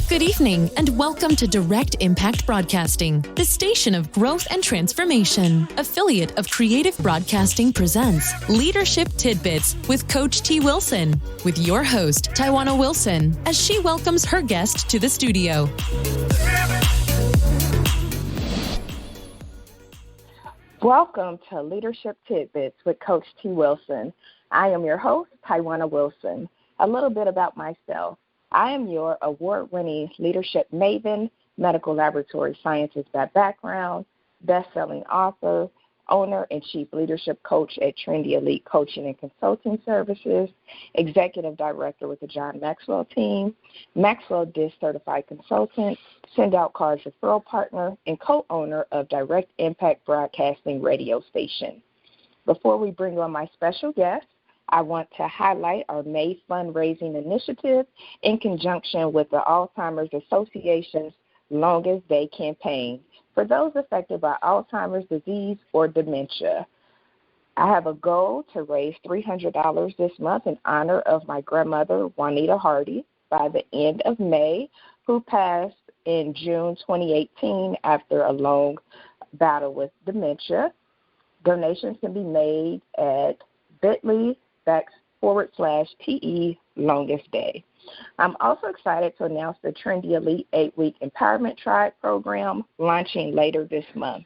Good evening, and welcome to Direct Impact Broadcasting, the station of growth and transformation. Affiliate of Creative Broadcasting presents Leadership Tidbits with Coach T. Wilson, with your host, Tawana Wilson, as she welcomes her guest to the studio. Welcome to Leadership Tidbits with Coach T. Wilson. I am your host, Tawana Wilson. A little bit about myself. I am your award-winning leadership maven, medical laboratory scientist by background, best-selling author, owner and chief leadership coach at Trendy Elite Coaching and Consulting Services, executive director with the John Maxwell team, Maxwell DISC certified consultant, send out cards referral partner, and co-owner of Direct Impact Broadcasting radio station. Before we bring on my special guest, I want to highlight our May fundraising initiative in conjunction with the Alzheimer's Association's Longest Day campaign for those affected by Alzheimer's disease or dementia. I have a goal to raise $300 this month in honor of my grandmother, Juanita Hardy, by the end of May, who passed in June 2018 after a long battle with dementia. Donations can be made at bit.ly/TE Longest Day. I'm also excited to announce the Trendy Elite 8-Week Empowerment Tribe program launching later this month.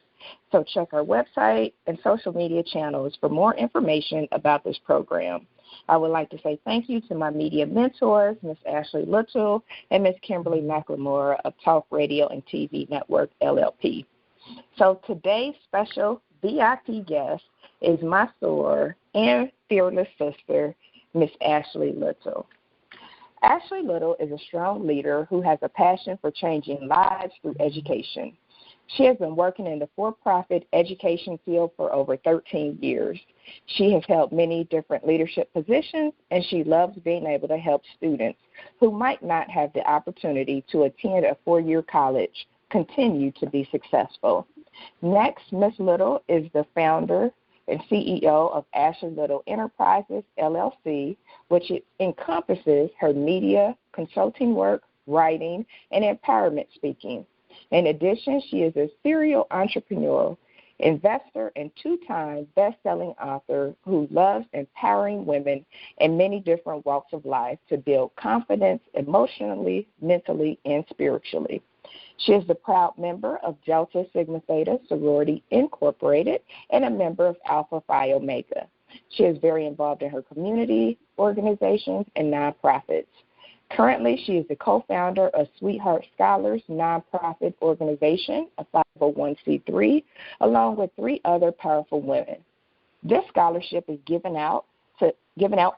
So check our website and social media channels for more information about this program. I would like to say thank you to my media mentors, Ms. Ashley Little and Ms. Kimberly McLemore of Talk Radio and TV Network, LLP. So today's special VIP guest is my soror and fearless sister, Ms. Ashley Little. Ashley Little is a strong leader who has a passion for changing lives through education. She has been working in the for-profit education field for over 13 years. She has held many different leadership positions, and she loves being able to help students who might not have the opportunity to attend a four-year college continue to be successful. Next, Ms. Little is the founder and CEO of Ashley Little Enterprises, LLC, which encompasses her media, consulting work, writing, and empowerment speaking. In addition, she is a serial entrepreneur, investor, and two-time best-selling author who loves empowering women in many different walks of life to build confidence emotionally, mentally, and spiritually. She is the proud member of Delta Sigma Theta Sorority Incorporated and a member of Alpha Phi Omega. She is very involved in her community, organizations, and nonprofits. Currently, she is the co-founder of Sweetheart Scholars nonprofit organization, a 501c3, along with three other powerful women. This scholarship is given out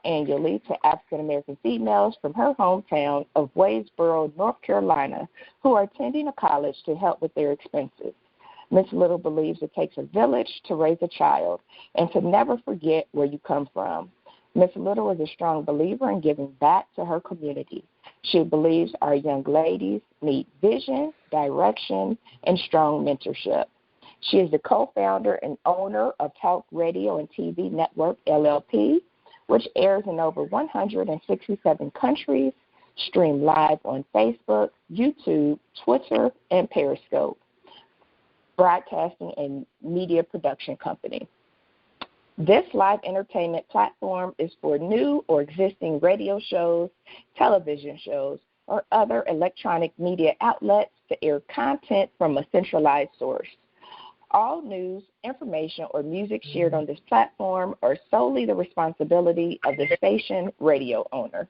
annually to African-American females from her hometown of Wadesboro, North Carolina, who are attending a college to help with their expenses. Ms. Little believes it takes a village to raise a child and to never forget where you come from. Ms. Little is a strong believer in giving back to her community. She believes our young ladies need vision, direction, and strong mentorship. She is the co-founder and owner of Talk Radio and TV Network, LLP, which airs in over 167 countries, streamed live on Facebook, YouTube, Twitter, and Periscope, broadcasting and media production company. This live entertainment platform is for new or existing radio shows, television shows, or other electronic media outlets to air content from a centralized source. All news, information, or music shared on this platform are solely the responsibility of the station radio owner.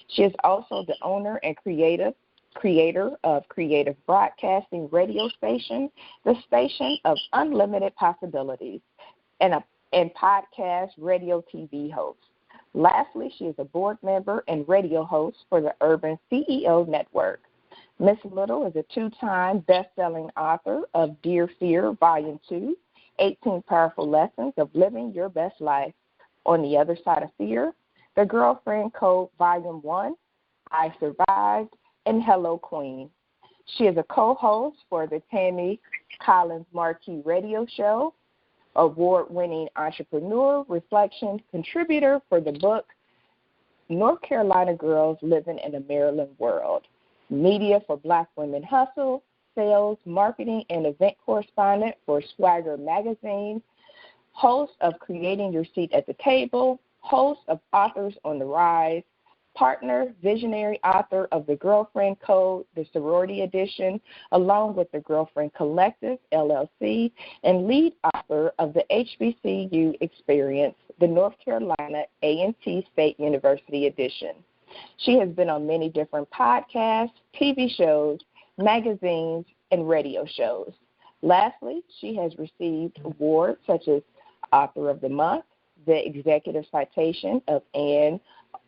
She is also the owner and creator of Creative Broadcasting Radio Station, the station of unlimited possibilities, and podcast radio TV host. Lastly, she is a board member and radio host for the Urban CEO Network. Ms. Little is a two-time best-selling author of Dear Fear, Volume 2, 18 Powerful Lessons of Living Your Best Life, On the Other Side of Fear, The Girlfriend Code, Volume 1, I Survived, and Hello Queen. She is a co-host for the Tammy Collins Marquee Radio Show, award-winning entrepreneur, reflection contributor for the book North Carolina Girls Living in a Maryland World. Media for Black Women Hustle, sales, marketing, and event correspondent for Swagger Magazine, host of Creating Your Seat at the Table, host of Authors on the Rise, partner, visionary author of The Girlfriend Code, the Sorority Edition, along with the Girlfriend Collective, LLC, and lead author of the HBCU Experience, the North Carolina A&T State University Edition. She has been on many different podcasts, TV shows, magazines, and radio shows. Lastly, she has received awards such as Author of the Month, the Executive Citation of Anne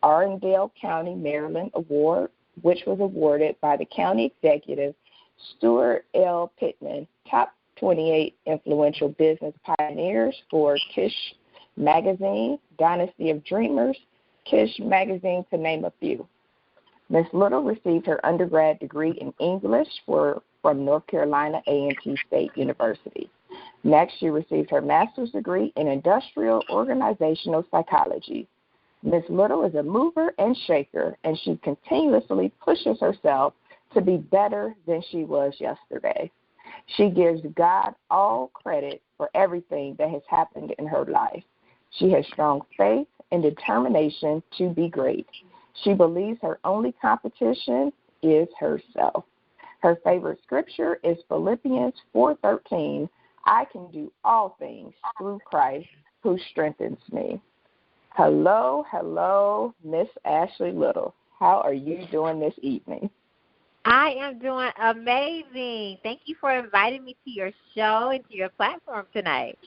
Arundel County, Maryland Award, which was awarded by the county executive, Stuart L. Pittman, Top 28 Influential Business Pioneers for Kish Magazine, Dynasty of Dreamers, Kish Magazine, to name a few. Ms. Little received her undergrad degree in English from North Carolina A&T State University. Next, she received her master's degree in industrial organizational psychology. Ms. Little is a mover and shaker, and she continuously pushes herself to be better than she was yesterday. She gives God all credit for everything that has happened in her life. She has strong faith and determination to be great. She believes her only competition is herself. Her favorite scripture is Philippians 4:13. I can do all things through Christ who strengthens me. Hello, Miss Ashley Little. How are you doing this evening? I am doing amazing. Thank you for inviting me to your show and to your platform tonight.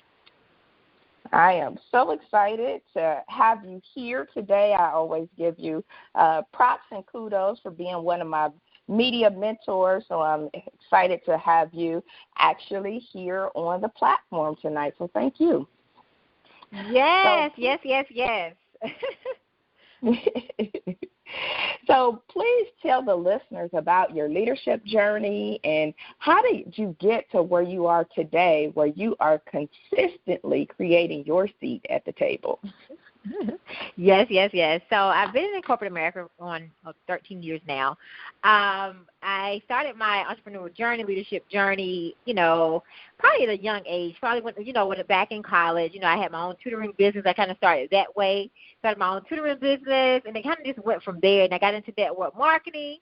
I am so excited to have you here today. I always give you props and kudos for being one of my media mentors, so I'm excited to have you actually here on the platform tonight, so thank you. Yes. So please tell the listeners about your leadership journey and how did you get to where you are today, where you are consistently creating your seat at the table. Yes. So I've been in corporate America on 13 years now. I started my entrepreneurial journey, leadership journey, probably at a young age, probably when back in college, I had my own tutoring business. I kind of started that way, started my own tutoring business, and it kind of just went from there. And I got into network marketing,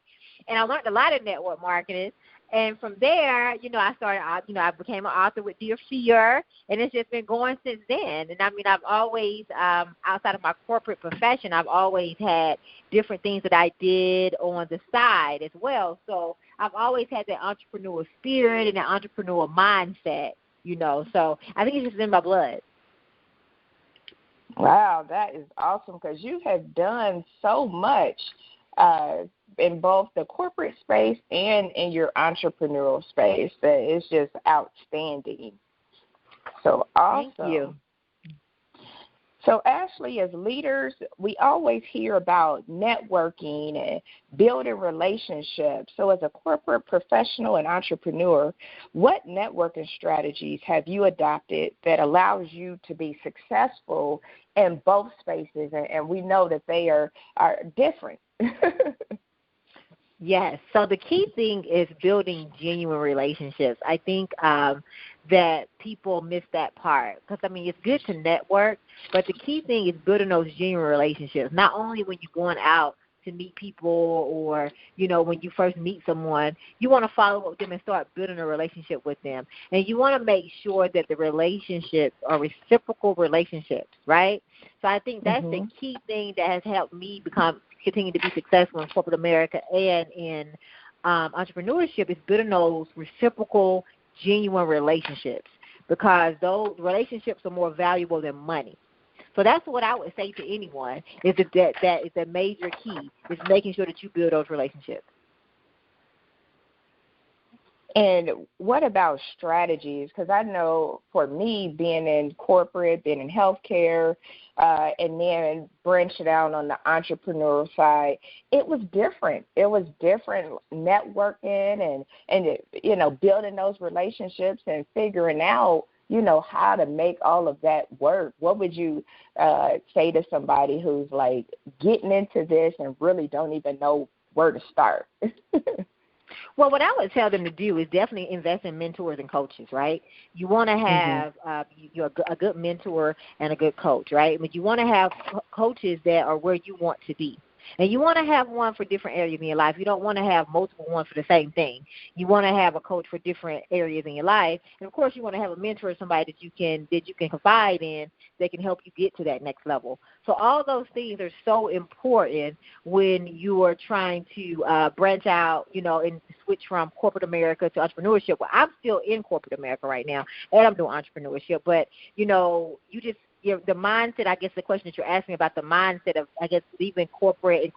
and I learned a lot of network marketing. And from there, I started, I became an author with Dear Fear, and it's just been going since then. And I've always, outside of my corporate profession, I've always had different things that I did on the side as well. So I've always had that entrepreneurial spirit and that entrepreneurial mindset, So I think it's just in my blood. Wow, that is awesome because you have done so much in both the corporate space and in your entrepreneurial space that is just outstanding. So awesome. Thank you. So Ashley, as leaders, we always hear about networking and building relationships. So as a corporate professional and entrepreneur, what networking strategies have you adopted that allows you to be successful in both spaces? And we know that they are different. Yes. So the key thing is building genuine relationships. I think that people miss that part because, it's good to network, but the key thing is building those genuine relationships, not only when you're going out to meet people or, when you first meet someone, you want to follow up with them and start building a relationship with them. And you want to make sure that the relationships are reciprocal relationships, right? So I think that's the key thing that has helped me continue to be successful in corporate America and in entrepreneurship is building those reciprocal, genuine relationships because those relationships are more valuable than money. So that's what I would say to anyone is that is a major key is making sure that you build those relationships. And what about strategies? Because I know for me, being in corporate, being in healthcare, and then branching out on the entrepreneurial side, it was different. It was different networking and building those relationships and figuring out, how to make all of that work. What would you say to somebody who's like getting into this and really don't even know where to start? Well, what I would tell them to do is definitely invest in mentors and coaches, right? You want to have a good mentor and a good coach, right? But you want to have coaches that are where you want to be. And you want to have one for different areas in your life. You don't want to have multiple ones for the same thing. You want to have a coach for different areas in your life. And, of course, you want to have a mentor, somebody that you can confide in that can help you get to that next level. So all those things are so important when you are trying to branch out, and switch from corporate America to entrepreneurship. Well, I'm still in corporate America right now, and I'm doing entrepreneurship. But, the mindset, I guess the question that you're asking about the mindset of, I guess, leaving corporate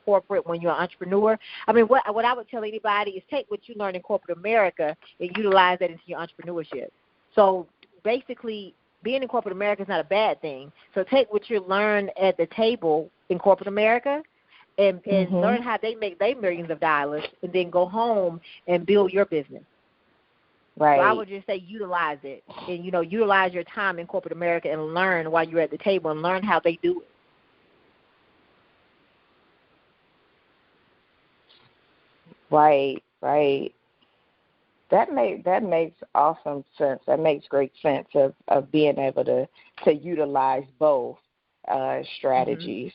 when you're an entrepreneur. I mean, what I would tell anybody is take what you learned in corporate America and utilize that into your entrepreneurship. So basically, being in corporate America is not a bad thing. So take what you learned at the table in corporate America and learn how they make their millions of dollars, and then go home and build your business. Right. So I would just say utilize it, and, utilize your time in corporate America and learn while you're at the table and learn how they do it. Right. That makes awesome sense. That makes great sense of being able to utilize both strategies.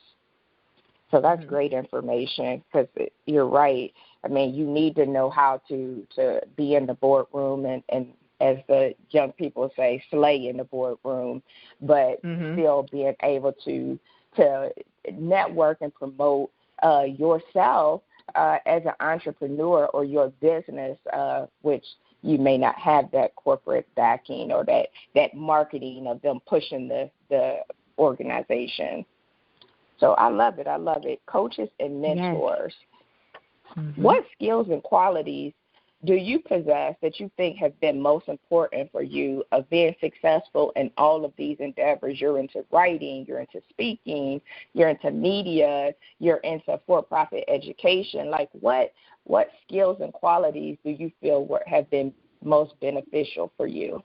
So that's great information, because you're right. I mean, you need to know how to be in the boardroom and as the young people say, slay in the boardroom, but still being able to network and promote yourself as an entrepreneur or your business, which you may not have that corporate backing or that marketing of them pushing the organization. So I love it. Coaches and mentors. Yes. What skills and qualities do you possess that you think have been most important for you of being successful in all of these endeavors? You're into writing, you're into speaking, you're into media, you're into for-profit education. Like what skills and qualities do you feel have been most beneficial for you?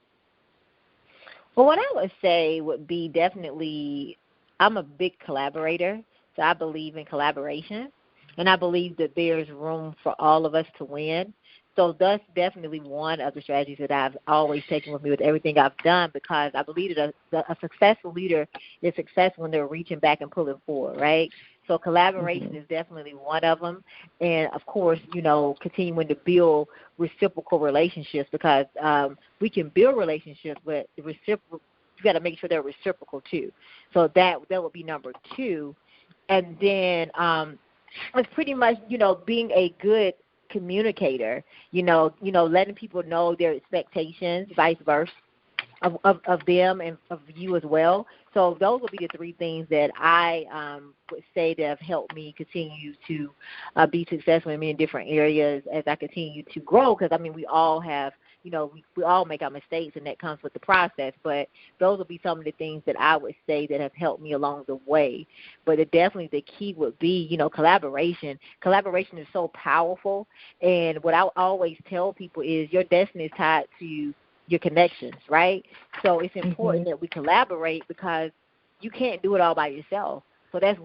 Well, what I would say would be definitely, I'm a big collaborator, so I believe in collaboration, and I believe that there's room for all of us to win. So that's definitely one of the strategies that I've always taken with me with everything I've done, because I believe that a successful leader is successful when they're reaching back and pulling forward, right? So collaboration is definitely one of them. And, of course, continuing to build reciprocal relationships, because we can build relationships, but you got to make sure they're reciprocal too. So that would be number two. And then it's pretty much, being a good communicator, letting people know their expectations, vice versa, of them and of you as well. So those will be the three things that I would say that have helped me continue to be successful in many different areas as I continue to grow, because, I mean, we all have, we all make our mistakes, and that comes with the process. But those will be some of the things that I would say that have helped me along the way. But definitely the key would be, collaboration. Collaboration is so powerful. And what I always tell people is your destiny is tied to your connections, right? So it's important that we collaborate, because you can't do it all by yourself. So that's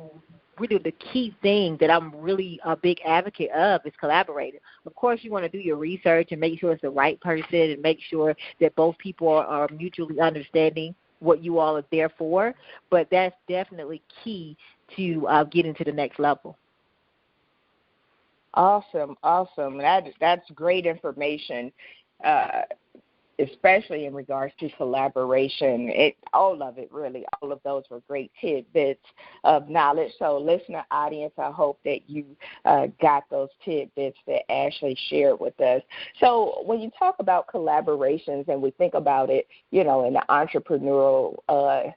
really the key thing that I'm really a big advocate of, is collaborating. Of course, you want to do your research and make sure it's the right person, and make sure that both people are mutually understanding what you all are there for. But that's definitely key to getting to the next level. Awesome. That's great information, especially in regards to collaboration. All of those were great tidbits of knowledge. So, listener audience, I hope that you got those tidbits that Ashley shared with us. So when you talk about collaborations and we think about it, in the entrepreneurial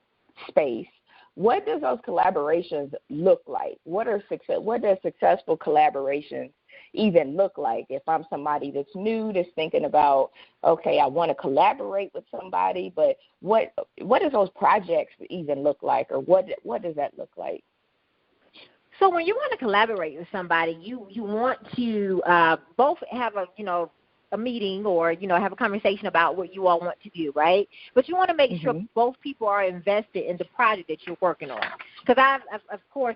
space, what does those collaborations look like? What does successful collaborations even look like? If I'm somebody that's new, that's thinking about, okay, I want to collaborate with somebody, but what does those projects even look like, or what does that look like? So when you want to collaborate with somebody, you want to both have a a meeting or, have a conversation about what you all want to do, right? But you want to make sure both people are invested in the project that you're working on. Because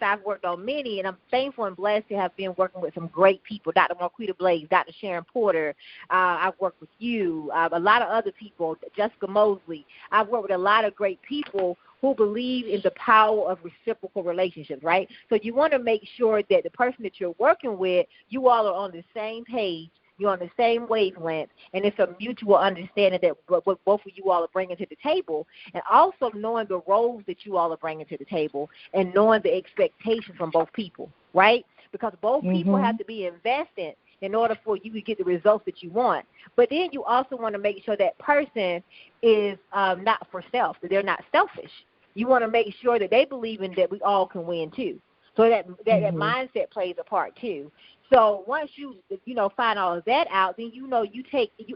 I've worked on many, and I'm thankful and blessed to have been working with some great people, Dr. Marquita Blaze, Dr. Sharon Porter. I've worked with you, a lot of other people, Jessica Mosley. I've worked with a lot of great people who believe in the power of reciprocal relationships, right? So you want to make sure that the person that you're working with, you all are on the same page, you're on the same wavelength, and it's a mutual understanding that what both of you all are bringing to the table, and also knowing the roles that you all are bringing to the table and knowing the expectations from both people, right? Because both people have to be invested in order for you to get the results that you want. But then you also want to make sure that person is not for self, that they're not selfish. You want to make sure that they believe in that we all can win too. So that mindset plays a part too. So once you find all of that out, then you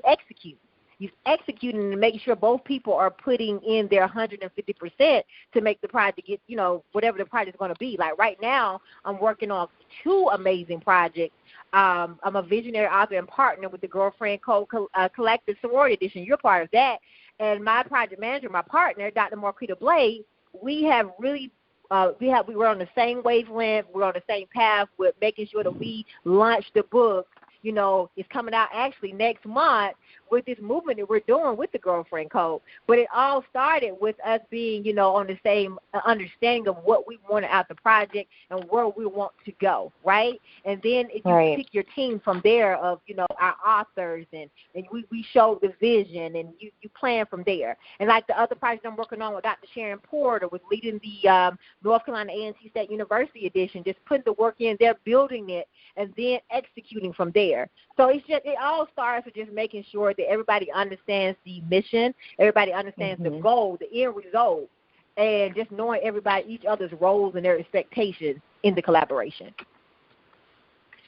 execute. You execute and make sure both people are putting in their 150% to make the project get, whatever the project is going to be. Like right now, I'm working on 2 amazing projects. I'm a visionary author and partner with the Girlfriend Code Collective Sorority Edition. You're part of that. And my project manager, my partner, Dr. Marquita Blade, we have really we're on the same wavelength. We're on the same path with making sure that we launch the book. It's coming out actually next month with this movement that we're doing with the Girlfriend Code. But it all started with us being, on the same understanding of what we wanted out the project and where we want to go, right? And then you pick your team from there of, our authors, and we showed the vision, and you plan from there. And like the other project I'm working on with Dr. Sharon Porter, with leading the North Carolina A&T State University edition, just putting the work in there, building it, and then executing from there. So it all starts with just making sure that everybody understands the mission, everybody understands the goal, the end result, and just knowing each other's roles and their expectations in the collaboration.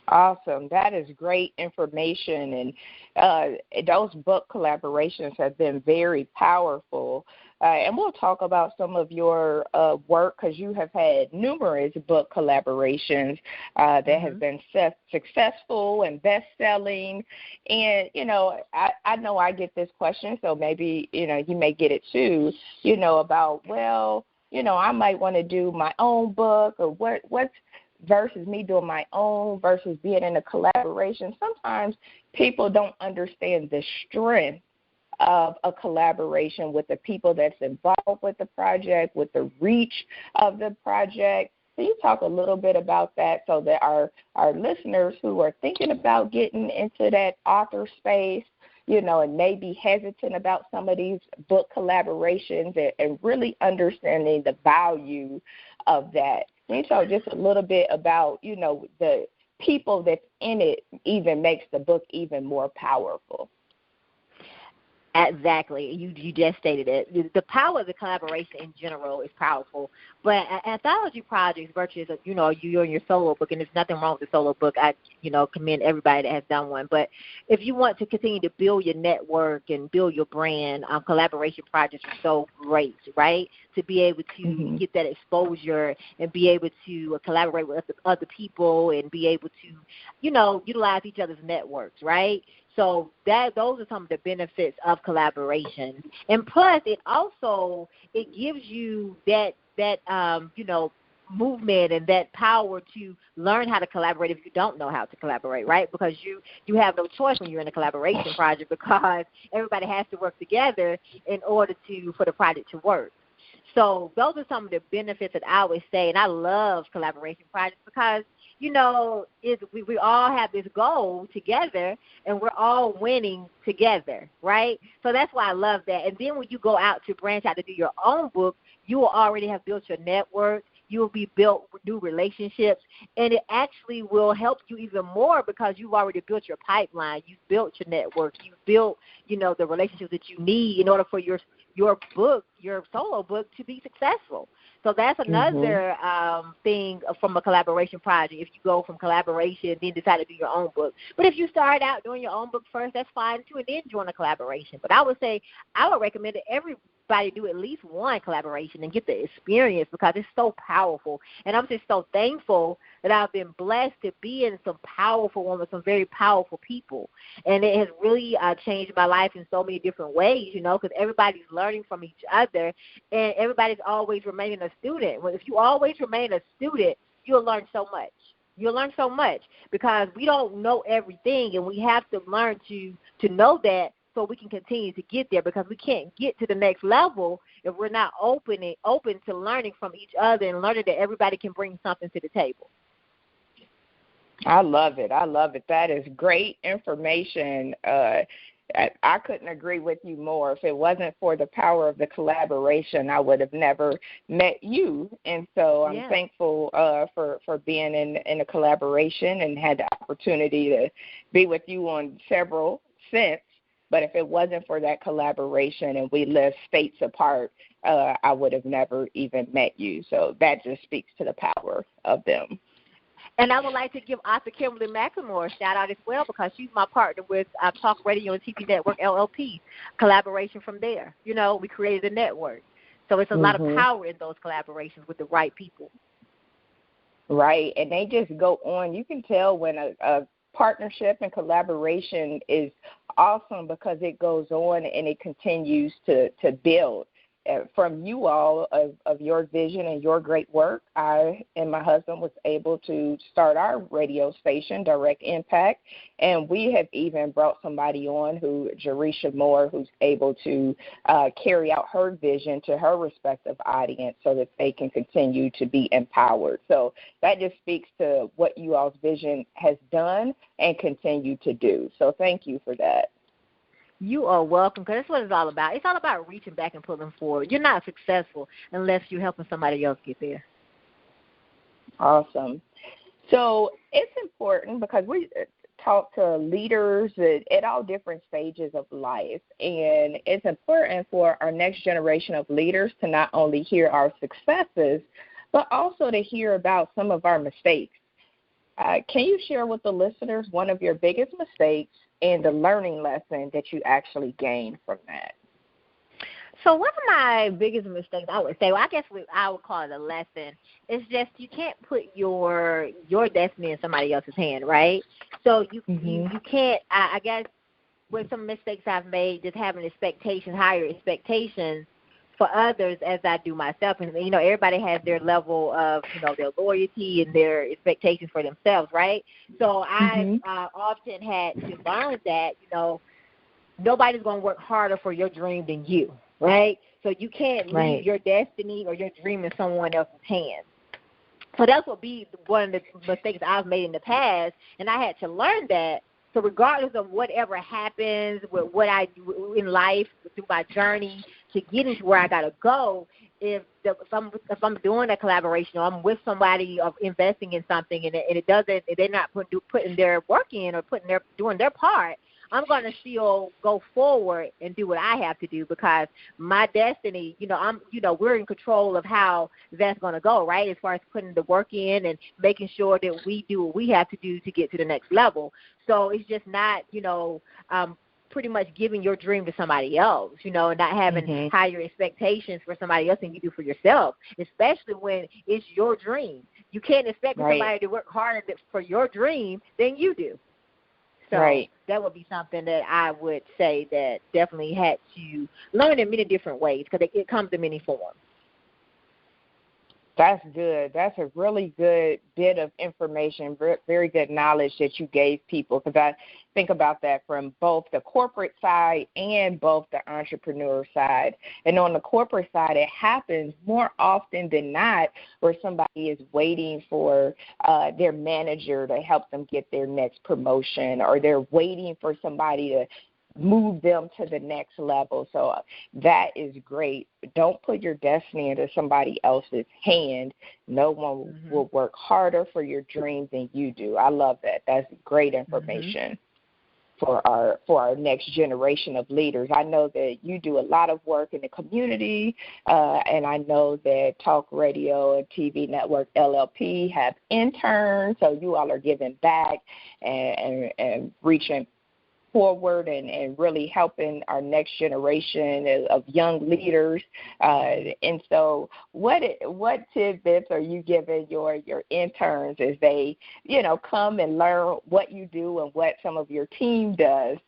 Awesome. That is great information, and those book collaborations have been very powerful. And we'll talk about some of your work, because you have had numerous book collaborations that have been successful and best-selling. And, I know I get this question, so maybe, you may get it too, about, I might want to do my own book, or what's versus me doing my own versus being in a collaboration. Sometimes people don't understand the strength of a collaboration with the people that's involved with the project, with the reach of the project. Can you talk a little bit about that so that our listeners who are thinking about getting into that author space, and maybe hesitant about some of these book collaborations and really understanding the value of that? Can you talk just a little bit about, the people that's in it even makes the book even more powerful? Exactly. You just stated it. The power of the collaboration in general is powerful. But anthology projects versus, you're in your solo book, and there's nothing wrong with the solo book. I, commend everybody that has done one. But if you want to continue to build your network and build your brand, collaboration projects are so great, right? To be able to get that exposure and be able to collaborate with other people and be able to, utilize each other's networks, right? So those are some of the benefits of collaboration. And plus, it gives you that movement and that power to learn how to collaborate if you don't know how to collaborate, right? Because you have no choice when you're in a collaboration project, because everybody has to work together in order for the project to work. So those are some of the benefits that I would say, and I love collaboration projects because we all have this goal together, and we're all winning together, right? So that's why I love that. And then when you go out to branch out to do your own book, you will already have built your network. You will be built new relationships, and it actually will help you even more because you've already built your pipeline. You've built your network. You've built, the relationships that you need in order for your book, your solo book, to be successful. So that's another thing from a collaboration project. If you go from collaboration, then decide to do your own book. But if you start out doing your own book first, that's fine too, and then join a collaboration. But I would say I would recommend that every everybody do at least one collaboration and get the experience because it's so powerful. And I'm just so thankful that I've been blessed to be in some powerful women, some very powerful people. And it has really changed my life in so many different ways, because everybody's learning from each other, and everybody's always remaining a student. Well, if you always remain a student, you'll learn so much. You'll learn so much because we don't know everything, and we have to learn to know that so we can continue to get there, because we can't get to the next level if we're not open to learning from each other and learning that everybody can bring something to the table. I love it. That is great information. I couldn't agree with you more. If it wasn't for the power of the collaboration, I would have never met you. And so I'm thankful for being in a collaboration and had the opportunity to be with you on several since. But if it wasn't for that collaboration and we live states apart, I would have never even met you. So that just speaks to the power of them. And I would like to give Author Kimberly McLemore a shout-out as well, because she's my partner with Talk Radio and TV Network, LLP, collaboration from there. We created a network. So it's a lot of power in those collaborations with the right people. Right, and they just go on. You can tell when a partnership and collaboration is awesome because it goes on and it continues to build. From you all of your vision and your great work, I and my husband was able to start our radio station, Direct Impact, and we have even brought somebody on Jerisha Moore, who's able to carry out her vision to her respective audience so that they can continue to be empowered. So that just speaks to what you all's vision has done and continue to do. So thank you for that. You are welcome, because that's what it's all about. It's all about reaching back and pulling forward. You're not successful unless you're helping somebody else get there. Awesome. So it's important because we talk to leaders at all different stages of life, and it's important for our next generation of leaders to not only hear our successes, but also to hear about some of our mistakes. Can you share with the listeners one of your biggest mistakes and the learning lesson that you actually gained from that? So one of my biggest mistakes, I would say, I guess I would call it a lesson, is just you can't put your destiny in somebody else's hand, right? So you can't, I guess, with some mistakes I've made, just having higher expectations for others as I do myself. And, everybody has their level of, their loyalty and their expectations for themselves, right? So I've often had to learn that, nobody's going to work harder for your dream than you, right? So you can't leave your destiny or your dream in someone else's hands. So that's what be one of the mistakes I've made in the past, and I had to learn that. So regardless of whatever happens with what I do in life, through my journey to getting to where I got to go, if I'm doing a collaboration or I'm with somebody of investing in something and they're not putting their work in or doing their part, I'm going to still go forward and do what I have to do, because my destiny, we're in control of how that's going to go, right, as far as putting the work in and making sure that we do what we have to do to get to the next level. So it's just not, pretty much giving your dream to somebody else, and not having higher expectations for somebody else than you do for yourself, especially when it's your dream. You can't expect somebody to work harder for your dream than you do. So that would be something that I would say that definitely had to learn in many different ways, because it comes in many forms. That's good. That's a really good bit of information, very good knowledge that you gave people, because I think about that from both the corporate side and both the entrepreneur side. And on the corporate side, it happens more often than not where somebody is waiting for their manager to help them get their next promotion, or they're waiting for somebody to move them to the next level. So that is great. Don't put your destiny into somebody else's hand. No one will work harder for your dreams than you do. I love that. That's great information for our next generation of leaders. I know that you do a lot of work in the community, and I know that Talk Radio and TV Network LLP have interns, so you all are giving back and reaching forward and really helping our next generation of young leaders. And so what tidbits are you giving your interns as they, come and learn what you do and what some of your team does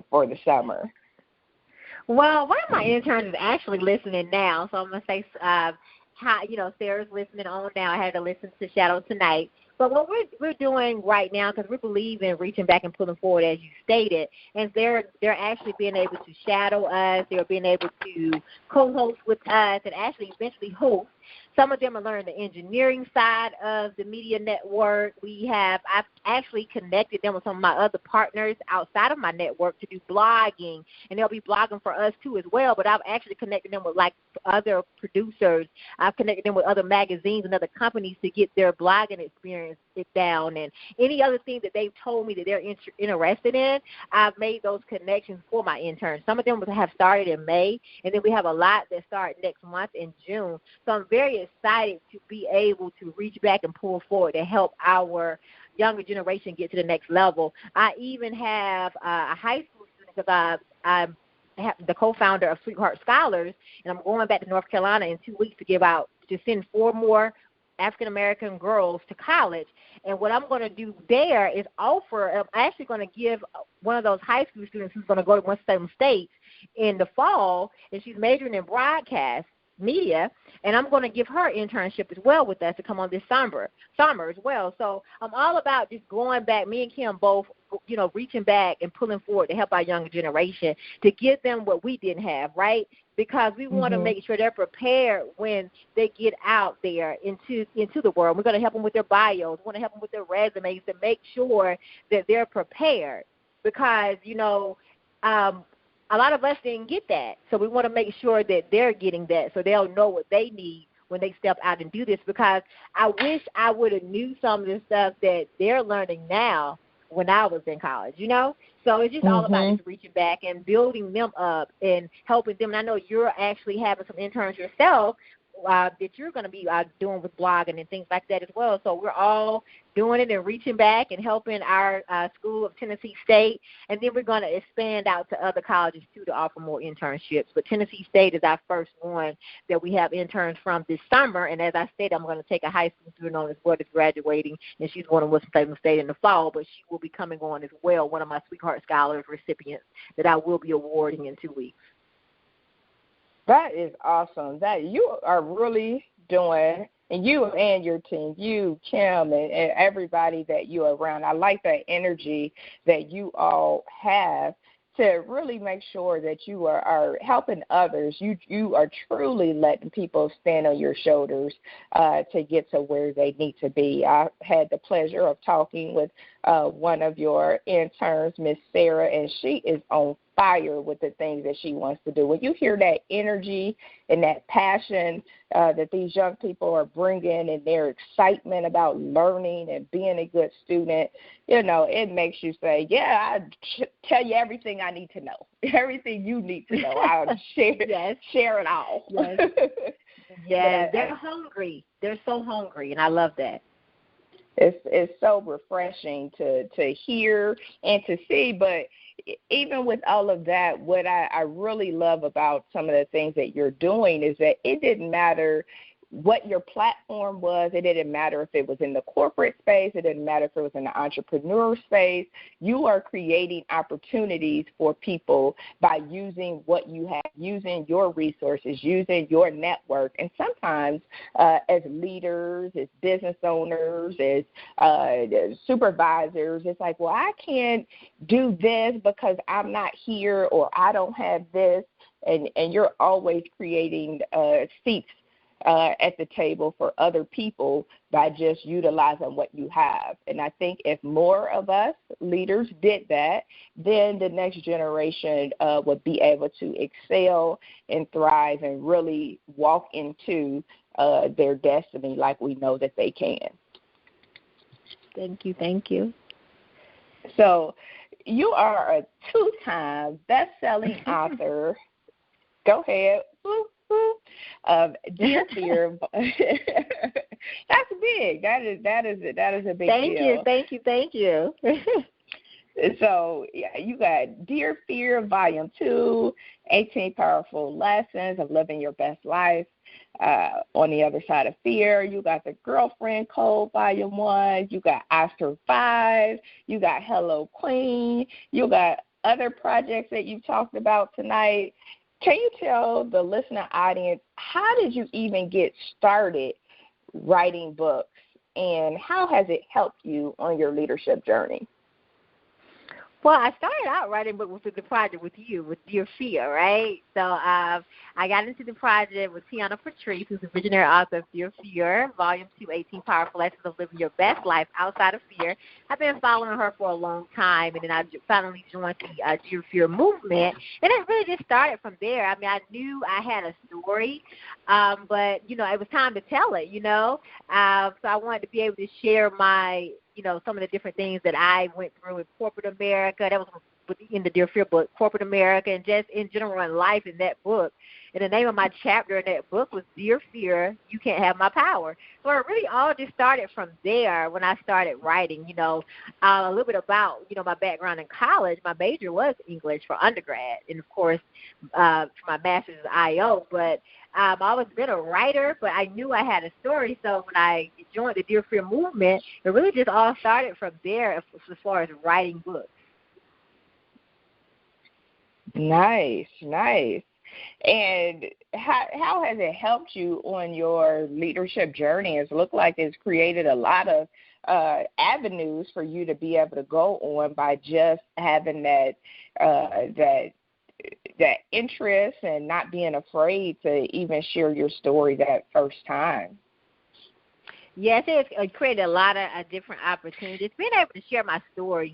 for the summer? Well, one of my interns is actually listening now, so I'm going to say Sarah's listening on now. I had to listen to Shadow tonight. But what we're doing right now, because we believe in reaching back and pulling forward, as you stated, and they're actually being able to shadow us. They're being able to co-host with us and actually eventually host. Some of them are learning the engineering side of the media network. I've actually connected them with some of my other partners outside of my network to do blogging, and they'll be blogging for us too as well. But I've actually connected them with other producers. I've connected them with other magazines and other companies to get their blogging experience down, and any other thing that they've told me that they're interested in. I've made those connections for my interns. Some of them have started in May, and then we have a lot that start next month in June. So I'm very excited to be able to reach back and pull forward to help our younger generation get to the next level. I even have a high school student, because I'm the co-founder of Sweetheart Scholars, and I'm going back to North Carolina in 2 weeks to send 4 more African-American girls to college. And what I'm going to do there is I'm actually going to give one of those high school students who's going to go to Winston State in the fall, and she's majoring in broadcast media, and I'm going to give her internship as well with us to come on this summer as well. So I'm all about just going back, me and Kim both, reaching back and pulling forward to help our younger generation, to give them what we didn't have, right? Because we want to make sure they're prepared when they get out there into the world. We're going to help them with their bios. We want to help them with their resumes to make sure that they're prepared, because, a lot of us didn't get that. So we want to make sure that they're getting that so they'll know what they need when they step out and do this, because I wish I would have knew some of the stuff that they're learning now when I was in college, So it's just all about just reaching back and building them up and helping them. And I know you're actually having some interns yourself that you're going to be doing with blogging and things like that as well. So we're all doing it and reaching back and helping our School of Tennessee State. And then we're going to expand out to other colleges, too, to offer more internships. But Tennessee State is our first one that we have interns from this summer. And as I stated, I'm going to take a high school student on as well that's graduating, and she's going to Winston State in the fall. But she will be coming on as well, one of my Sweetheart Scholars recipients that I will be awarding in 2 weeks. That is awesome. That you are really doing, and you and your team, you, Kim, and everybody that you are around. I like that energy that you all have to really make sure that you are helping others. You are truly letting people stand on your shoulders to get to where they need to be. I had the pleasure of talking with one of your interns, Miss Sarah, and she is on fire with the things that she wants to do. When you hear that energy and that passion that these young people are bringing and their excitement about learning and being a good student, it makes you say, yeah, I'll tell you everything I need to know, everything you need to know. I'll share it all. Yes. Yes. They're hungry. They're so hungry, and I love that. It's so refreshing to hear and to see, but even with all of that, what I really love about some of the things that you're doing is that it didn't matter what your platform was. It didn't matter if it was in the corporate space. It didn't matter if it was in the entrepreneur space. You are creating opportunities for people by using what you have, using your resources, using your network. And sometimes as leaders, as business owners, as supervisors, it's like, well, I can't do this because I'm not here or I don't have this. And you're always creating seats at the table for other people by just utilizing what you have. And I think if more of us leaders did that, then the next generation would be able to excel and thrive and really walk into their destiny like we know that they can. Thank you. Thank you. So you are a 2-time best-selling author. Go ahead. Dear Fear. That's big. That is a big deal. Thank you. So, yeah, you got Dear Fear, Volume 2, 18 Powerful Lessons of Living Your Best Life. On the Other Side of Fear, you got The Girlfriend Code, Volume 1. You got I Survived. You got Hello Queen. You got other projects that you talked about tonight. Can you tell the listener audience, how did you even get started writing books, and how has it helped you on your leadership journey? Well, I started out writing book with the project with you, with Dear Fear, right? So I got into the project with Tiana Patrice, who's the visionary author of Dear Fear, Volume 2, 18 Powerful Lessons of Living Your Best Life Outside of Fear. I've been following her for a long time, and then I finally joined the Dear Fear movement, and it really just started from there. I mean, I knew I had a story, but, it was time to tell it, So I wanted to be able to share my some of the different things that I went through in corporate America. That was in the Dear Fear book, corporate America, and just in general in life in that book. And the name of my chapter in that book was Dear Fear, You Can't Have My Power. So it really all just started from there when I started writing, a little bit about, my background in college. My major was English for undergrad, and, of course, for my master's is IO. But I've always been a writer, but I knew I had a story. So when I joined the Dear Fear movement, it really just all started from there as far as writing books. Nice. And how has it helped you on your leadership journey? It's looked like it's created a lot of avenues for you to be able to go on by just having that interest and not being afraid to even share your story that first time. Yes, it created a lot of different opportunities. Being able to share my story,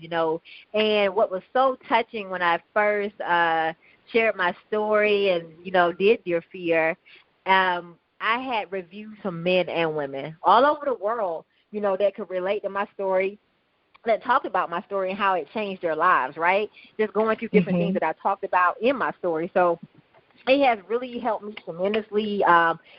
and what was so touching when I first shared my story and, did Dear Fear, I had reviews from men and women all over the world, that could relate to my story, that talked about my story and how it changed their lives, right? Just going through different things that I talked about in my story. So it has really helped me tremendously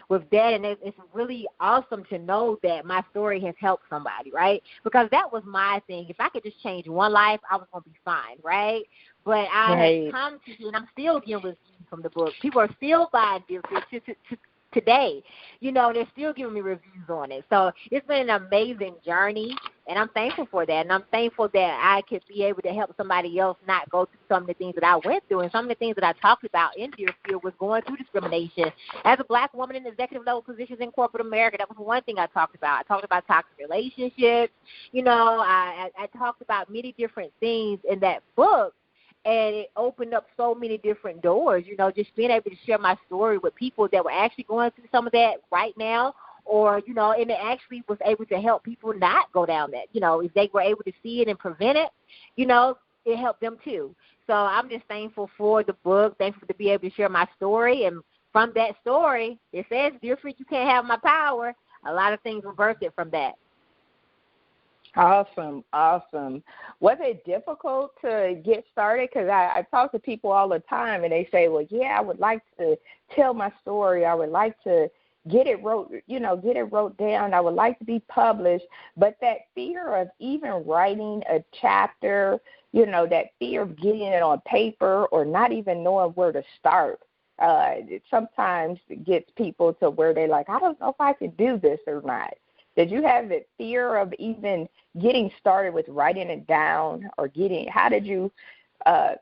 with that, and it's really awesome to know that my story has helped somebody, right? Because that was my thing. If I could just change one life, I was going to be fine, right? But I have come to, and I'm still dealing with from the book. People are still buying Dear Fear today. They're still giving me reviews on it. So it's been an amazing journey, and I'm thankful for that. And I'm thankful that I could be able to help somebody else not go through some of the things that I went through. And some of the things that I talked about in Dear Fear was going through discrimination. As a black woman in executive level positions in corporate America, that was one thing I talked about. I talked about toxic relationships. I talked about many different things in that book. And it opened up so many different doors, just being able to share my story with people that were actually going through some of that right now, or, and it actually was able to help people not go down that. If they were able to see it and prevent it, it helped them too. So I'm just thankful for the book, thankful to be able to share my story. And from that story, it says, Dear Fear, You Can't Have My Power. A lot of things were birthed from that. Awesome. Was it difficult to get started? Because I talk to people all the time, and they say, well, yeah, I would like to tell my story. I would like to get it wrote down. I would like to be published. But that fear of even writing a chapter, that fear of getting it on paper or not even knowing where to start, it sometimes gets people to where they're like, I don't know if I can do this or not. Did you have the fear of even getting started with writing it down, or how did you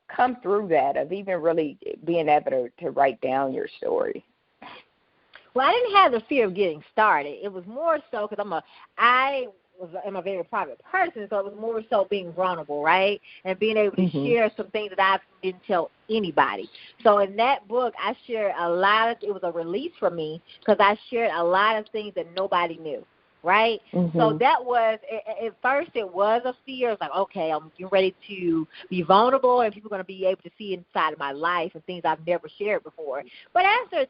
come through that, of even really being able to write down your story? Well, I didn't have the fear of getting started. It was more so because I'm a very private person, so it was more so being vulnerable, right, and being able to share some things that I didn't tell anybody. So in that book, I shared it was a release for me because I shared a lot of things that nobody knew. Right? So that was, at first it was a fear. It was like, okay, I'm getting ready to be vulnerable and people are going to be able to see inside of my life and things I've never shared before. But after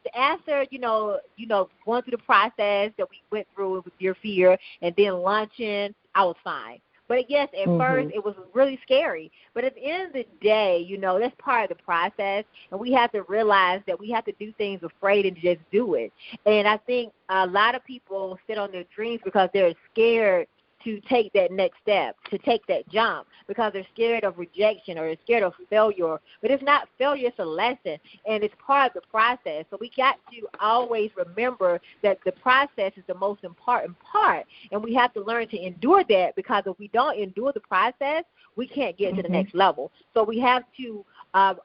going through the process that we went through with Dear Fear and then launching, I was fine. But yes, at first it was really scary. But at the end of the day, that's part of the process, and we have to realize that we have to do things afraid and just do it. And I think a lot of people sit on their dreams because they're scared to take that next step, to take that jump, because they're scared of rejection or they're scared of failure. But it's not failure, it's a lesson, and it's part of the process. So we got to always remember that the process is the most important part, and we have to learn to endure that, because if we don't endure the process, we can't get to the next level. So we have to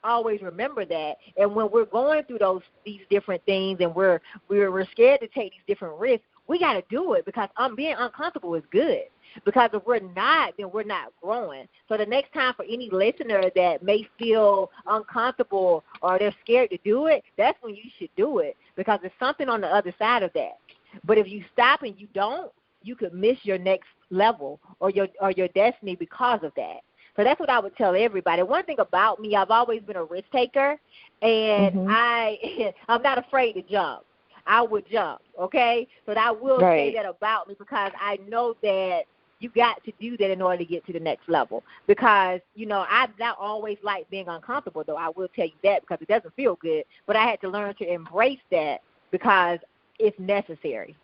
always remember that. And when we're going through these different things and we're scared to take these different risks, we got to do it, because being uncomfortable is good. Because if we're not, then we're not growing. So the next time, for any listener that may feel uncomfortable or they're scared to do it, that's when you should do it, because there's something on the other side of that. But if you stop and you don't, you could miss your next level or your destiny because of that. So that's what I would tell everybody. One thing about me, I've always been a risk taker, and I'm not afraid to jump. I would jump, okay? But I will say that about me, because I know that you got to do that in order to get to the next level. Because, I've not always liked being uncomfortable, though. I will tell you that, because it doesn't feel good. But I had to learn to embrace that because it's necessary.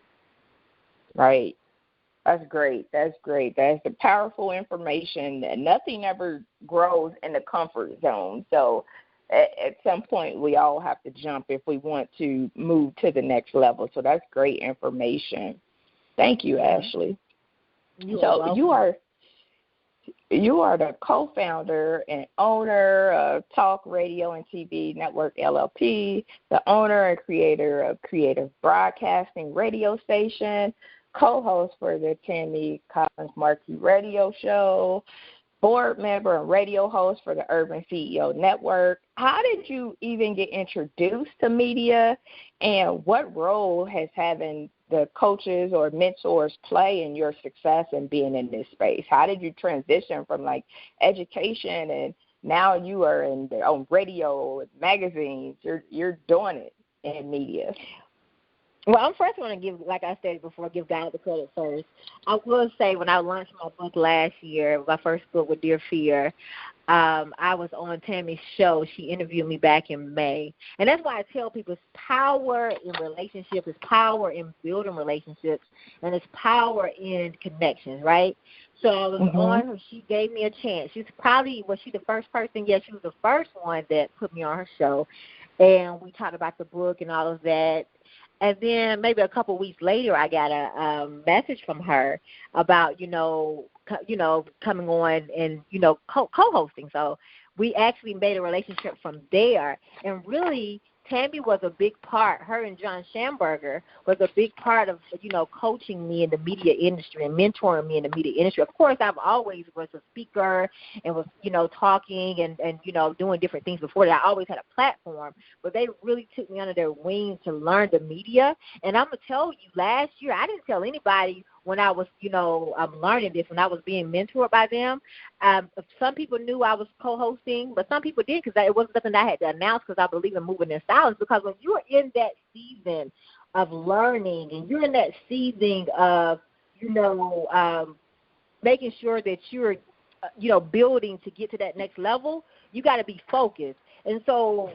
Right. That's great. That's great. That's the powerful information that nothing ever grows in the comfort zone. So at some point we all have to jump if we want to move to the next level. So that's great information. Thank you, Ashley. So you are the co-founder and owner of Talk Radio and TV Network LLP, the owner and creator of Creative Broadcasting Radio Station, co-host for the Tammy Collins Marquee Radio Show, board member and radio host for the Urban CEO Network. How did you even get introduced to media, and what role has having the coaches or mentors play in your success in being in this space? How did you transition from education, and now you are on radio, magazines, you're doing it in media? Well, I'm first going to give, like I said before, give God the credit first. I will say, when I launched my book last year, my first book with Dear Fear, I was on Tammy's show. She interviewed me back in May. And that's why I tell people, it's power in relationships, it's power in building relationships, and it's power in connections, right? So I was on her. She gave me a chance. Was she the first person? Yes, she was the first one that put me on her show. And we talked about the book and all of that. And then maybe a couple of weeks later, I got a message from her about, coming on and, co-hosting. So we actually made a relationship from there. And really, Tammy was a big part. Her and John Schamberger was a big part of, coaching me in the media industry and mentoring me in the media industry. Of course, I've always was a speaker and was, talking and doing different things before that. I always had a platform, but they really took me under their wing to learn the media. And I'm going to tell you, last year, I didn't tell anybody when I was, I'm learning this, when I was being mentored by them. Some people knew I was co-hosting, but some people did, because it wasn't something I had to announce, because I believe in moving in silence. Because when you're in that season of learning and you're in that season of, making sure that you're, building to get to that next level, you got to be focused. And so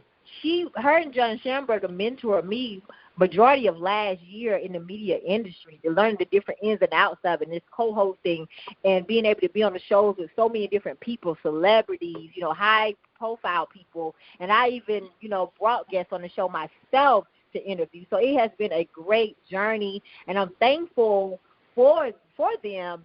her and John Schamberger mentored me majority of last year in the media industry to learn the different ins and outs of it, and this co-hosting and being able to be on the shows with so many different people, celebrities, high-profile people. And I even, brought guests on the show myself to interview. So it has been a great journey, and I'm thankful for them,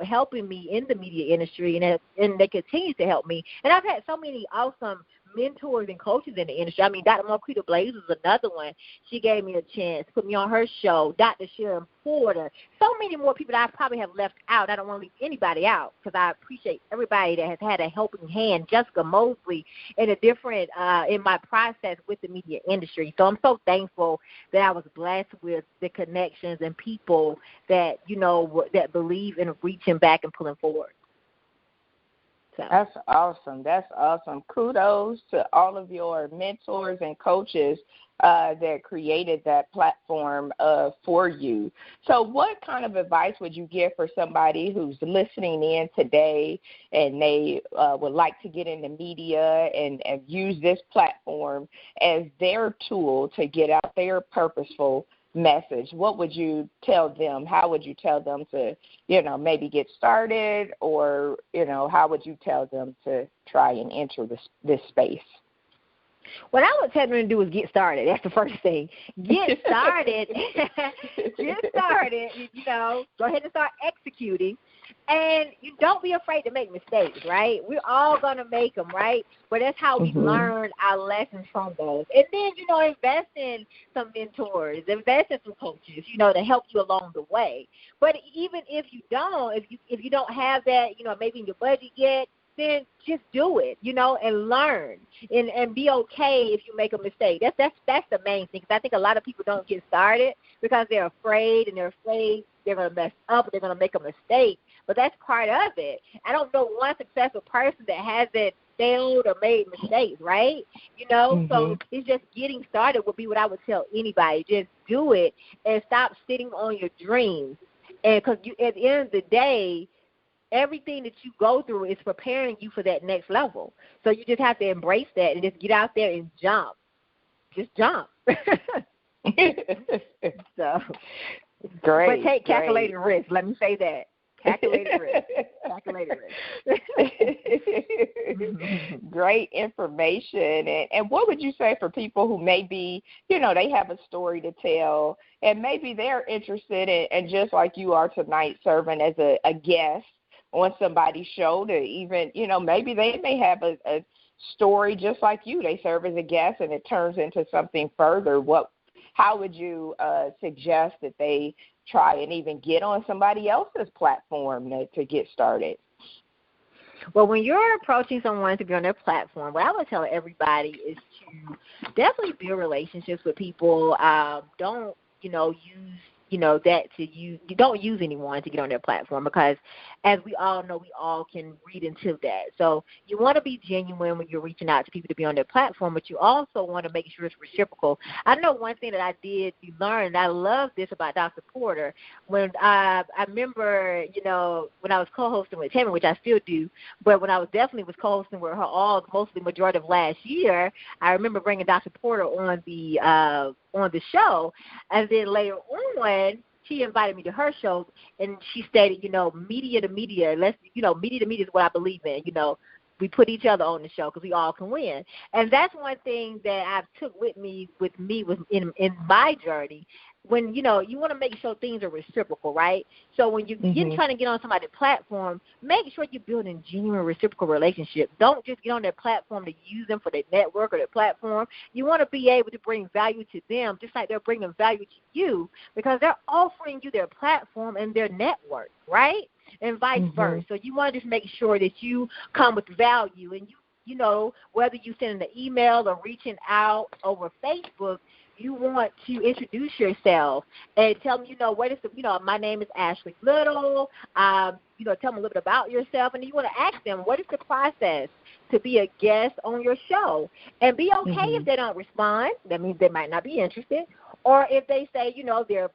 helping me in the media industry, and they continue to help me. And I've had so many awesome mentors and coaches in the industry. I mean, Dr. Marquita Blaze was another one. She gave me a chance, put me on her show. Dr. Sharon Porter. So many more people that I probably have left out. I don't want to leave anybody out, because I appreciate everybody that has had a helping hand. Jessica Mosley, in a different in my process with the media industry. So I'm so thankful that I was blessed with the connections and people that that believe in reaching back and pulling forward. So. That's awesome. That's awesome. Kudos to all of your mentors and coaches that created that platform for you. So what kind of advice would you give for somebody who's listening in today and they would like to get into media and use this platform as their tool to get out there purposeful message, what would you tell them? How would you tell them to, maybe get started, or, how would you tell them to try and enter this space? What I would tell them to do is get started. That's the first thing. Get started. Get started. Go ahead and start executing. And you don't be afraid to make mistakes, right? We're all going to make them, right? But that's how we learn our lessons from those. And then, invest in some mentors, invest in some coaches, to help you along the way. But even if you don't, if you don't have that, maybe in your budget yet, then just do it, and learn and be okay if you make a mistake. That's the main thing. Because I think a lot of people don't get started because they're afraid, and they're afraid they're going to mess up, they're going to make a mistake. But that's part of it. I don't know one successful person that hasn't failed or made mistakes, right? So it's just getting started would be what I would tell anybody. Just do it and stop sitting on your dreams. And because at the end of the day, everything that you go through is preparing you for that next level. So you just have to embrace that and just get out there and jump. Just jump. So, great. But take calculated risk. Let me say that. Calculated risk. Calculated risk. Great information. And what would you say for people who maybe, they have a story to tell, and maybe they're interested in just like you are tonight, serving as a guest on somebody's show, to even, maybe they may have a story just like you. They serve as a guest and it turns into something further. How would you suggest that they try and even get on somebody else's platform to get started? Well, when you're approaching someone to be on their platform, what I would tell everybody is to definitely build relationships with people. Don't, use you don't use anyone to get on their platform, because as we all know, we all can read into that. So you want to be genuine when you're reaching out to people to be on their platform, but you also want to make sure it's reciprocal. I know one thing that I did learn, and I love this about Dr. Porter, when I remember, when I was co-hosting with Tammy, which I still do, but when I was co-hosting with her mostly majority of last year, I remember bringing Dr. Porter on the show, and then later on, she invited me to her show, and she stated, media to media, media to media is what I believe in. We put each other on the show because we all can win. And that's one thing that I've took with me in my journey. When, you want to make sure things are reciprocal, right? So when you're trying to get on somebody's platform, make sure you're building genuine reciprocal relationships. Don't just get on their platform to use them for their network or their platform. You want to be able to bring value to them just like they're bringing value to you, because they're offering you their platform and their network, right? And vice versa. So you want to just make sure that you come with value, and whether you send an email or reaching out over Facebook, you want to introduce yourself and tell them, what is my name is Ashley Little. Tell them a little bit about yourself, and you want to ask them, what is the process to be a guest on your show? And be okay if they don't respond. That means they might not be interested. Or if they say, they're,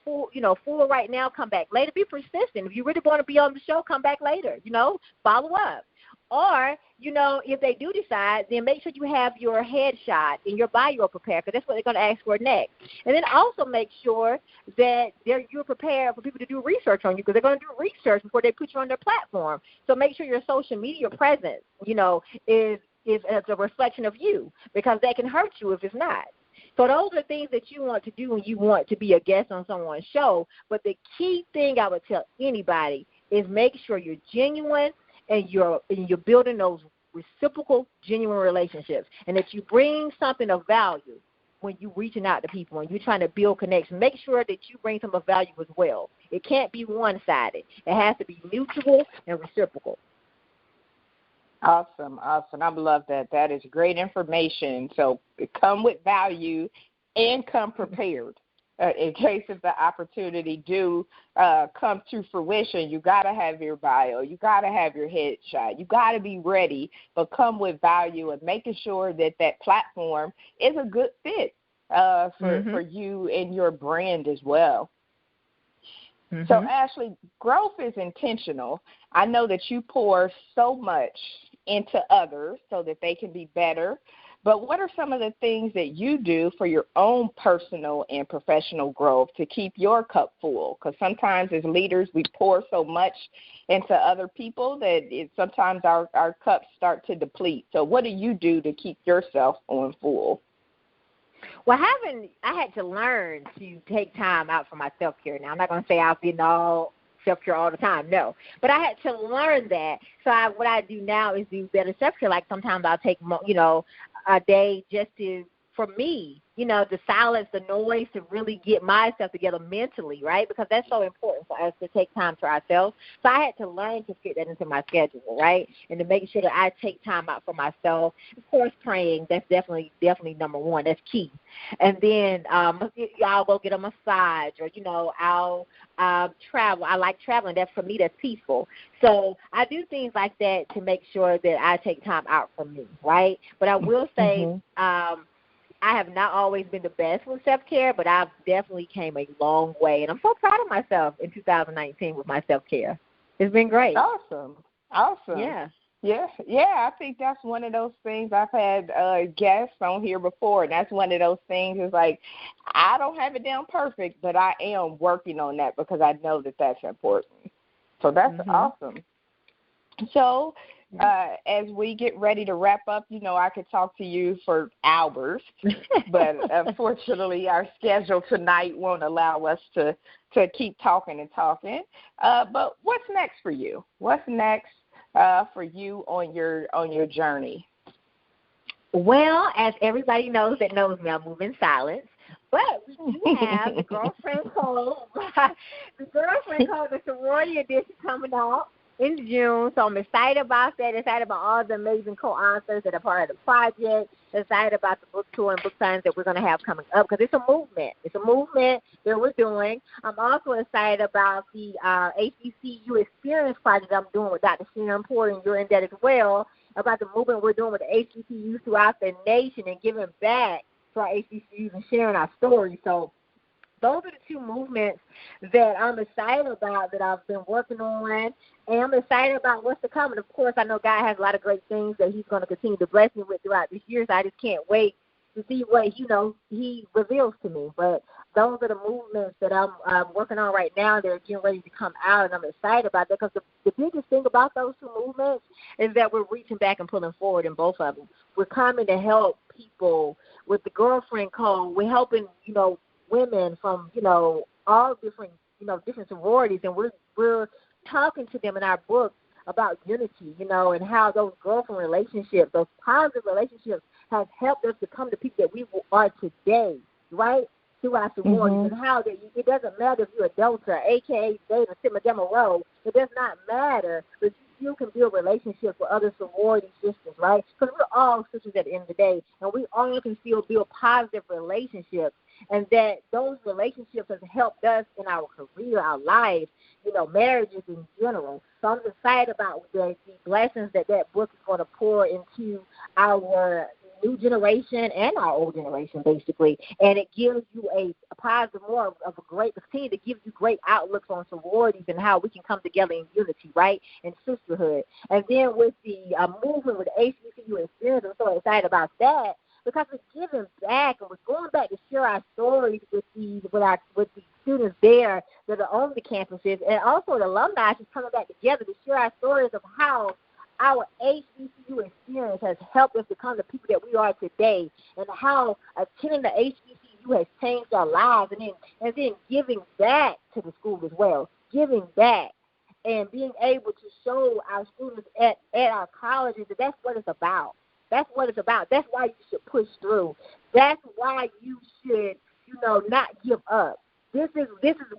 full right now, come back later. Be persistent. If you really want to be on the show, come back later. Follow up. Or, if they do decide, then make sure you have your headshot and your bio prepared, because that's what they're going to ask for next. And then also make sure that you're prepared for people to do research on you, because they're going to do research before they put you on their platform. So make sure your social media presence, is a reflection of you, because that can hurt you if it's not. So those are things that you want to do when you want to be a guest on someone's show. But the key thing I would tell anybody is make sure you're genuine, and you're building those reciprocal, genuine relationships, and that you bring something of value when you're reaching out to people and you're trying to build connections. Make sure that you bring some of value as well. It can't be one-sided. It has to be mutual and reciprocal. Awesome. I love that. That is great information. So come with value and come prepared. In case if the opportunity do come to fruition, you got to have your bio, you got to have your headshot, you got to be ready, but come with value and making sure that platform is a good fit for you and your brand as well. So, Ashley, growth is intentional. I know that you pour so much into others so that they can be better. But what are some of the things that you do for your own personal and professional growth to keep your cup full? Because sometimes as leaders, we pour so much into other people that sometimes our cups start to deplete. So what do you do to keep yourself on full? Well, I had to learn to take time out for my self-care. Now, I'm not going to say I've been all self-care all the time, no. But I had to learn that. So what I do now is do better self-care. Like sometimes I'll take, a day just for me, the silence, the noise, to really get myself together mentally, right? Because that's so important for us to take time to ourselves. So I had to learn to fit that into my schedule, right? And to make sure that I take time out for myself. Of course, praying, that's definitely number one. That's key. And then I'll go get a massage, or, I'll travel. I like traveling. For me, that's peaceful. So I do things like that to make sure that I take time out for me, right? But I will say, I have not always been the best with self-care, but I've definitely came a long way. And I'm so proud of myself in 2019 with my self-care. It's been great. Awesome. Yeah. I think that's one of those things. I've had guests on here before, and that's one of those things is like, I don't have it down perfect, but I am working on that because I know that that's important. So that's awesome. So as we get ready to wrap up, I could talk to you for hours, but unfortunately our schedule tonight won't allow us to keep talking and talking. But what's next for you? What's next for you on your journey? Well, as everybody knows that knows me, I move in silence. But we do have the Girlfriend Code. The Girlfriend Code, the Sorority Edition coming out in June. So I'm excited about that, excited about all the amazing co-authors that are part of the project, excited about the book tour and book signs that we're going to have coming up, because it's a movement. It's a movement that we're doing. I'm also excited about the HBCU Experience project I'm doing with Dr. Sharon Porter, and you're in that as well, about the movement we're doing with the HBCUs throughout the nation and giving back to our HBCUs and sharing our stories. So those are the two movements that I'm excited about, that I've been working on, and I'm excited about what's to come. And, of course, I know God has a lot of great things that he's going to continue to bless me with throughout this year, so I just can't wait to see what, he reveals to me. But those are the movements that I'm working on right now. They're getting ready to come out, and I'm excited about that, because the biggest thing about those two movements is that we're reaching back and pulling forward in both of them. We're coming to help people with the Girlfriend Code. We're helping, women from, all different, different sororities, and we're talking to them in our book about unity, and how those girlfriend relationships, those positive relationships, have helped us become the people that we are today, right, through our sororities, and how it doesn't matter if you're a Delta, a.k.a. Theta, Sigma, Gamma, Rho. It does not matter, but you can build relationships with other sorority sisters, right? Because we're all sisters at the end of the day, and we all can still build positive relationships, and that those relationships have helped us in our career, our lives, marriages in general. So I'm excited about the blessings that book is going to pour into our new generation and our old generation, basically. And it gives you a positive, more of a great, continue to give you great outlooks on sororities and how we can come together in unity, right, and sisterhood. And then with the movement with the HBCU Experience, I'm so excited about that, because we're giving back, and we're going back to share our stories with the students there that are on the campuses, and also the alumni is coming back together to share our stories of how our HBCU experience has helped us become the people that we are today, and how attending the HBCU has changed our lives, and then giving back to the school as well, giving back and being able to show our students at our colleges that that's what it's about. That's what it's about. That's why you should push through. That's why you should, not give up. This is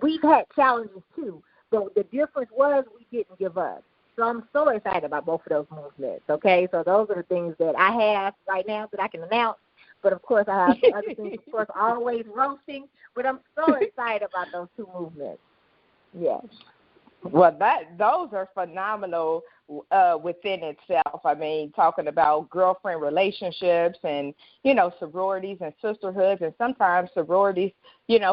we've had challenges too. So the difference was we didn't give up. So I'm so excited about both of those movements, okay? So those are the things that I have right now that I can announce. But, of course, I have other things, of course, always roasting. But I'm so excited about those two movements. Yes. Well, those are phenomenal within itself. I mean, talking about girlfriend relationships and, sororities and sisterhoods, and sometimes sororities,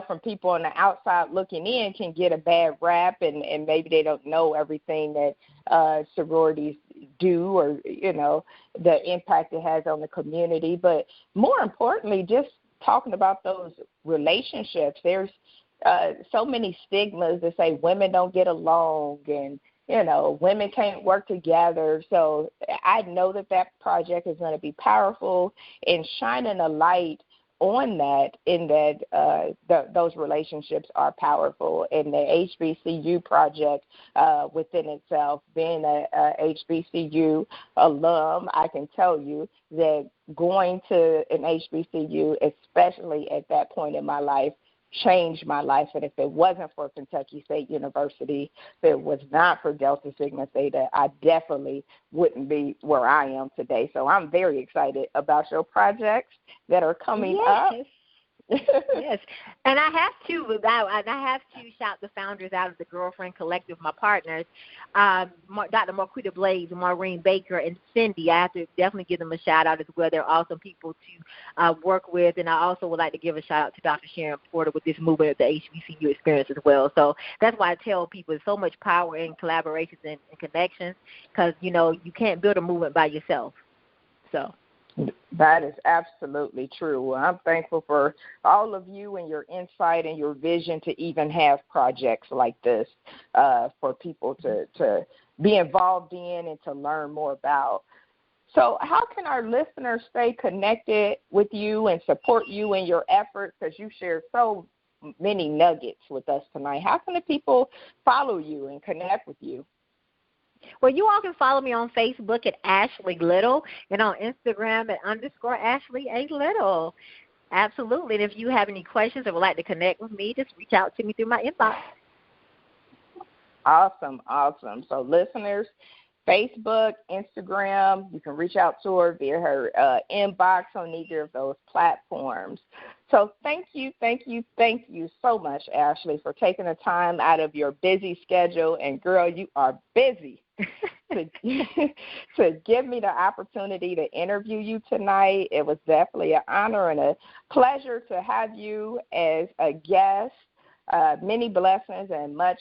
from people on the outside looking in can get a bad rap, and maybe they don't know everything that sororities, do, or, the impact it has on the community. But more importantly, just talking about those relationships. There's so many stigmas that say women don't get along and, women can't work together. So I know that project is going to be powerful in shining a light on that, in that those relationships are powerful. And the HBCU project within itself, being a HBCU alum, I can tell you that going to an HBCU, especially at that point in my life, changed my life. And if it wasn't for Kentucky State University, if it was not for Delta Sigma Theta, I definitely wouldn't be where I am today. So I'm very excited about your projects that are coming up. Yes, and I have to shout the founders out of the Girlfriend Collective, my partners, Dr. Marquita Blades, Maureen Baker, and Cindy. I have to definitely give them a shout out as well. They're awesome people to work with, and I also would like to give a shout out to Dr. Sharon Porter with this movement of the HBCU experience as well. So that's why I tell people there's so much power in collaborations and connections, because you can't build a movement by yourself. So. That is absolutely true. I'm thankful for all of you and your insight and your vision to even have projects like this for people to be involved in and to learn more about. So how can our listeners stay connected with you and support you in your efforts, because you shared so many nuggets with us tonight? How can the people follow you and connect with you? Well, you all can follow me on Facebook at Ashley Little and on Instagram at _Ashley A. Little. Absolutely. And if you have any questions or would like to connect with me, just reach out to me through my inbox. Awesome. So listeners, Facebook, Instagram, you can reach out to her via her inbox on either of those platforms. So thank you so much, Ashley, for taking the time out of your busy schedule. And, girl, you are busy to give me the opportunity to interview you tonight. It was definitely an honor and a pleasure to have you as a guest. Many blessings and much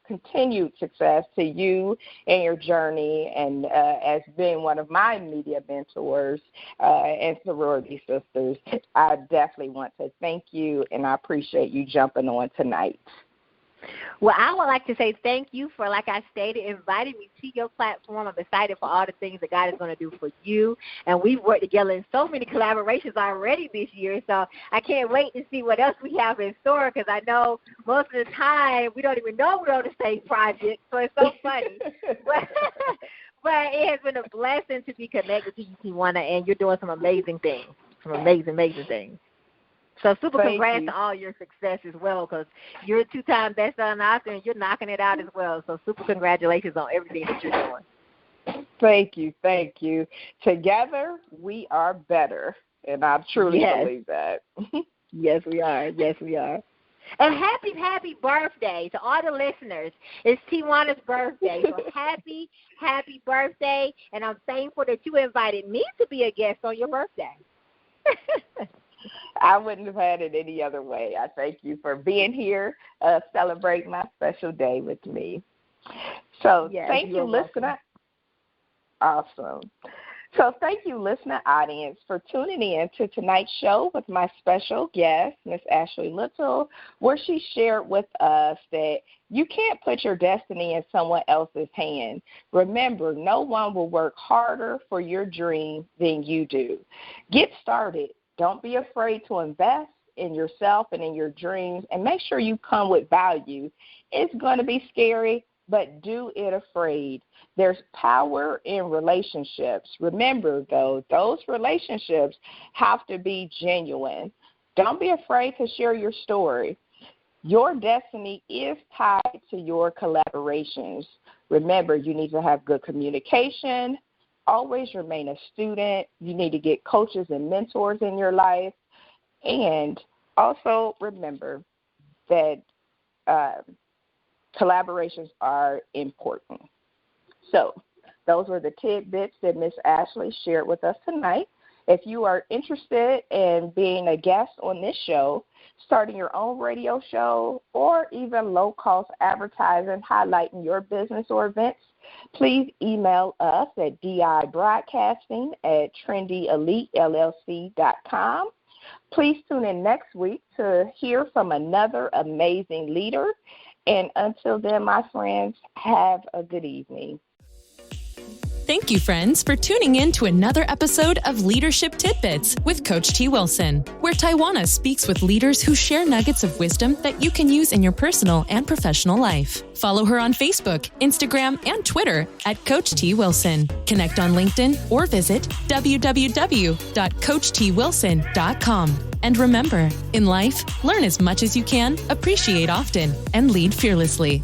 continued success to you and your journey, and as being one of my media mentors and sorority sisters, I definitely want to thank you, and I appreciate you jumping on tonight. Well, I would like to say thank you for, like I stated, inviting me to your platform. I'm excited for all the things that God is going to do for you. And we've worked together in so many collaborations already this year. So I can't wait to see what else we have in store, because I know most of the time we don't even know we're on the same project. So it's so funny. But it has been a blessing to be connected to you, Tiwana, and you're doing some amazing things, amazing things. So super congrats to all your success as well, because you're a 2-time best-selling author and you're knocking it out as well. So super congratulations on everything that you're doing. Thank you. Together, we are better, and I truly believe that. Yes, we are. And happy birthday to all the listeners. It's Tiwana's birthday. So happy birthday, and I'm thankful that you invited me to be a guest on your birthday. I wouldn't have had it any other way. I thank you for being here, celebrating my special day with me. So thank you, listener. Awesome. So thank you, listener audience, for tuning in to tonight's show with my special guest, Miss Ashley Little, where she shared with us that you can't put your destiny in someone else's hand. Remember, no one will work harder for your dream than you do. Get started. Don't be afraid to invest in yourself and in your dreams, and make sure you come with value. It's going to be scary, but do it afraid. There's power in relationships. Remember, though, those relationships have to be genuine. Don't be afraid to share your story. Your destiny is tied to your collaborations. Remember, you need to have good communication. Always remain a student. You need to get coaches and mentors in your life. And also remember that collaborations are important. So those were the tidbits that Miss Ashley shared with us tonight. If you are interested in being a guest on this show, starting your own radio show, or even low-cost advertising highlighting your business or events, Please email us at dibroadcasting@trendyelitellc.com. Please tune in next week to hear from another amazing leader. And until then, my friends, have a good evening. Thank you, friends, for tuning in to another episode of Leadership Tidbits with Coach T. Wilson, where Taiwana speaks with leaders who share nuggets of wisdom that you can use in your personal and professional life. Follow her on Facebook, Instagram, and Twitter at Coach T. Wilson. Connect on LinkedIn or visit www.coachtwilson.com. And remember, in life, learn as much as you can, appreciate often, and lead fearlessly.